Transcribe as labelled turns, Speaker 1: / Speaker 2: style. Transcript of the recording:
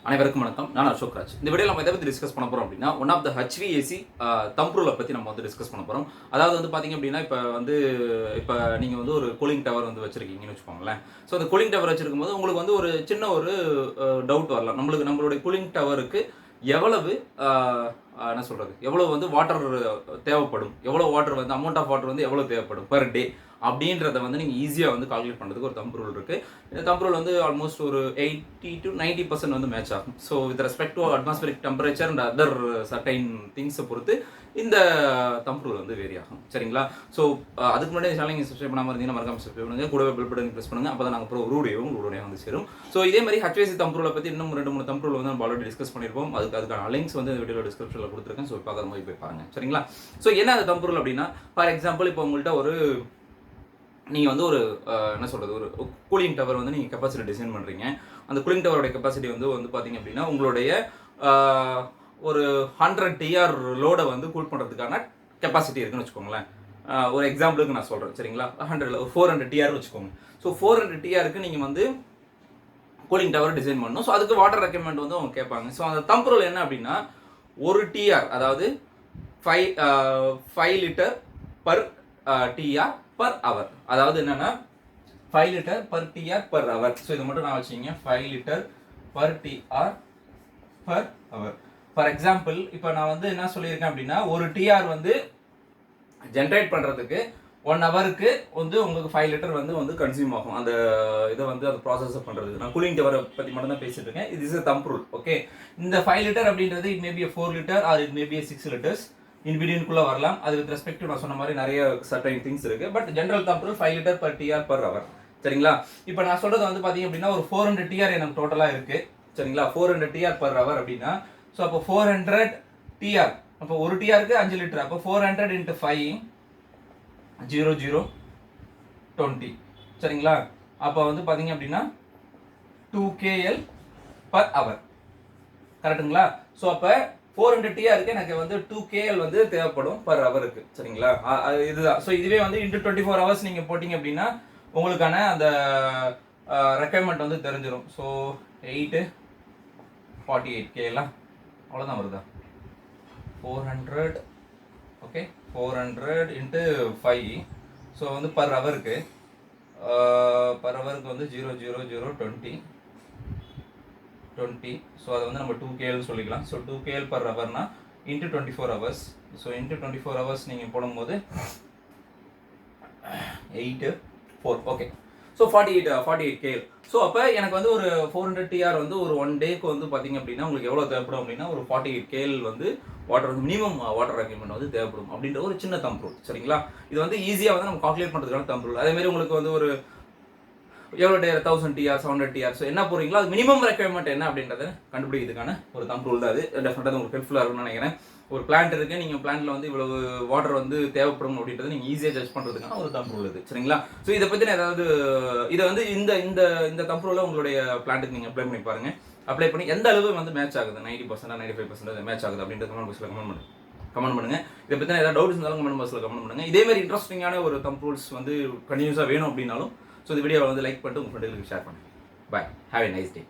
Speaker 1: அனைவருக்கும் வணக்கம். நான் அசோக் ராஜ். இந்த வீடியோவில் நம்ம எதை பற்றி டிஸ்கஸ் பண்ண போகிறோம் அப்படின்னா, one of the HVAC thumb ரூலை பற்றி நம்ம வந்து டிஸ்கஸ் பண்ண போகிறோம். அதாவது வந்து பார்த்தீங்க அப்படின்னா, இப்போ நீங்கள் வந்து ஒரு கூலிங் டவர் வந்து வச்சுருக்கீங்கன்னு வச்சுக்கோங்களேன். ஸோ அந்த கூலிங் டவர் வச்சிருக்கும் போது உங்களுக்கு வந்து ஒரு சின்ன ஒரு டவுட் வரலாம். நம்மளுடைய கூலிங் டவருக்கு எவ்வளவு என்ன சொல்கிறது, எவ்வளோ வந்து வாட்டர் தேவைப்படும், எவ்வளோ வாட்டர் வந்து அமௌண்ட் ஆஃப் வாட்டர் வந்து எவ்வளோ தேவைப்படும் பர் டே அப்படின்றத வந்து நீங்கள் ஈஸியாக வந்து கால்குலேட் பண்ணுறதுக்கு ஒரு தம்ப் ரூல் இருக்குது. இந்த தம்ப் ரூல் வந்து ஆல்மோஸ்ட் ஒரு 80 to 90% வந்து மேட்ச் ஆகும். So with respect to atmospheric temperature and other certain திங்ஸை பொறுத்து இந்த தம்ப் ரூல் வந்து வேரி ஆகும். சரிங்களா? ஸோ அதுக்கு முன்னாடி சேனல் நீங்கள் சப்ஸ்கிரைப் பண்ணாமல் இருந்தீங்கன்னா மறக்காம சப்ஸ்கிரைப் பண்ணுங்கள், கூடவே பெல் பட்டன் ப்ரெஸ் பண்ணுங்கள். அப்போ தான் நாங்கள் அப்புறம் ரூடியோவும் வந்து சேரும். ஸோ இதே மாதிரி HVAC தம்ப் ரூலை பற்றி இன்னும் 2-3 தம்ப் ரூல் வந்து நம்ம ஆல்ரெடி டிஸ்கஸ் பண்ணியிருப்போம். அதுக்கான லிங்க்ஸ் வந்து இந்த வீடியோ டிஸ்கிரிப்ஷனில் கொடுத்துருக்கேன். ஸோ பார்க்குற மாதிரி போய் பாருங்கள். சரிங்களா? ஸோ என்ன அந்த தம்ப் ரூல் அப்படின்னா, ஃபார் எக்ஸாம்பிள் இப்போ உங்கள்கிட்ட நீங்கள் வந்து என்ன சொல்கிறது, ஒரு கூலிங் டவர் வந்து நீங்கள் கெப்பாசிட்டி டிசைன் பண்ணுறீங்க. அந்த கூலிங் டவரோட கெப்பாசிட்டி வந்து பார்த்தீங்க அப்படின்னா, உங்களுடைய ஒரு 100 TR லோடை வந்து கூல் பண்ணுறதுக்கான கெப்பாசிட்டி இருக்குன்னு வச்சுக்கோங்களேன். ஒரு எக்ஸாம்பிளுக்கு நான் சொல்கிறேன். சரிங்களா? 400 TR வச்சுக்கோங்க. ஸோ 400 TRக்கு நீங்கள் வந்து கூலிங் டவர் டிசைன் பண்ணணும். ஸோ அதுக்கு வாட்டர் ரெக்யர்மெண்ட் வந்து அவங்க கேட்பாங்க. ஸோ அந்த தம்ப் ரூல் என்ன அப்படின்னா, ஒரு TR அதாவது 5 litre per TR per hour. அதாவது என்னன்னா 5 litre per TR per hour. So இது மட்டும் நான் வச்சுக்கிங்க, 5 litre per TR per hour. For example இப்போ நான் வந்து என்ன சொல்லியிருக்கேன் அப்படின்னா, ஒரு TR வந்து ஜென்ரேட் பண்ணுறதுக்கு 1 ஹவருக்கு வந்து உங்களுக்கு 5 லிட்டர் வந்து கன்சியூம் ஆகும். அந்த இதை வந்து அந்த ப்ராசஸ் பண்ணுறதுக்கு நான் கூலிங் டவரை பற்றி மட்டும் தான் பேசிட்டு இருக்கேன். இது இஸ் தம்ப் ரூல். ஓகே, இந்த 5 லிட்டர் அப்படின்றது it may be 4 litre or it may be 6 litres இன்பிட்வீனுக்குள்ளே வரலாம். அது வித் ரெஸ்பெக்ட் நான் சொன்ன மாதிரி நிறைய சர்டைன் திங்ஸ் இருக்குது. But general thumb rule 5 litre per TR per hour. சரிங்களா? இப்போ நான் சொல்கிறது வந்து பார்த்தீங்க அப்படின்னா, ஒரு 400 TR எனக்கு டோட்டலாக இருக்குது. சரிங்களா? 400 TR per hour அப்படின்னா, ஸோ அப்போ 400 TR, அப்போ ஒரு TRக்கு 5 லிட்டர், அப்போ 400 × 5 00 20. சரிங்களா? அப்போ வந்து பார்த்தீங்க அப்படின்னா 2 KL per hour. கரெக்டுங்களா? ஸோ அப்போ 400 TRக்கு எனக்கு வந்து 2 KL வந்து தேவைப்படும் பர் ஹவருக்கு. சரிங்களா? இதுதான். ஸோ இதுவே வந்து இன்ட்டு 24 ஹவர்ஸ் நீங்கள் போட்டிங்க அப்படின்னா உங்களுக்கான அந்த ரெக்யர்மெண்ட் வந்து தெரிஞ்சிடும். ஸோ 848 கேலாம் அவ்வளோதான் வருதா? 400 ஓகே, 400 × 5. ஸோ வந்து பர் ஹவருக்கு வந்து 00020. ஸோ அதை வந்து நம்ம 2 KL சொல்லிக்கலாம். ஸோ 2 KL per hourனா into 24 hours. So into 24 hours நீங்கள் போடும்போது 8/4. Okay, so 48 KL. ஸோ அப்போ எனக்கு வந்து ஒரு 400 TR வந்து ஒரு 1 டேக்கு வந்து பார்த்தீங்க அப்படின்னா உங்களுக்கு எவ்வளோ தேவைப்படும் அப்படின்னா, ஒரு 48 KL வந்து வாட்டர் வந்து மினிமம் வாட்டர் ரெக்யர்மெண்ட் வந்து தேவைப்படும் அப்படின்ற ஒரு சின்ன தம்ப் ரூல். சரிங்களா? இது வந்து ஈஸியாக வந்து நம்ம கால்குலேட் பண்ணுறதுக்கான தம்ப் ரூல். அதேமாதிரி உங்களுக்கு வந்து ஒரு எவ்வளோ டே 1000 TR 700 TR ஸோ என்ன போகிறீங்களோ அது மினிமம் ரெக்யர்மெண்ட் என்ன அப்படின்றத கண்டுபிடிக்கிறதுக்கான ஒரு தம்ப் ரூல் தான் அது. டெஃபினட்டாக உங்களுக்கு ஹெல்ப்ஃபுல்லாக இருக்கும்னு நினைக்கிறேன். ஒரு பிளான்ட் இருக்குது, நீங்கள் பிளான்ட்டில் வந்து இவ்வளவு வாட்டர் வந்து தேவைப்படும் அப்படின்றத நீங்கள் ஈஸியாக ஜட்ஜ் பண்ணுறதுக்கான ஒரு தம்ப் ரூல் இது. சரிங்களா? ஸோ இதை பற்றி ஏதாவது இதை வந்து இந்த தம்ப் ரூலை உங்களுடைய பிளான்ட்டுக்கு நீங்கள் அப்ளை பண்ணி பாருங்கள். அப்ளை பண்ணி எந்த அளவு வந்து மேட்ச் ஆகுது, 90% 95% மேட்ச் ஆகுது அப்படின்றது கமெண்ட் பாக்ஸில் கமெண்ட் பண்ணுங்கள். இதை பற்றி ஏதாவது டவுட்ஸ் இருந்தாலும் கமெண்ட் பாக்ஸில் கமெண்ட் பண்ணுங்கள். இதேமாதிரி இன்ட்ரெஸ்டிங்கான ஒரு தம்ப் ரூல்ஸ் வந்து கண்டினியூஸாக வேணும் அப்படின்னாலும் ஸோ இந்த வீடியோவை வந்து லைக் பண்ணிட்டு உங்கள் ஃப்ரெண்டுகளுக்கு ஷேர் பண்ணுங்கள். பாய், ஹேவ் எ நைஸ் டே.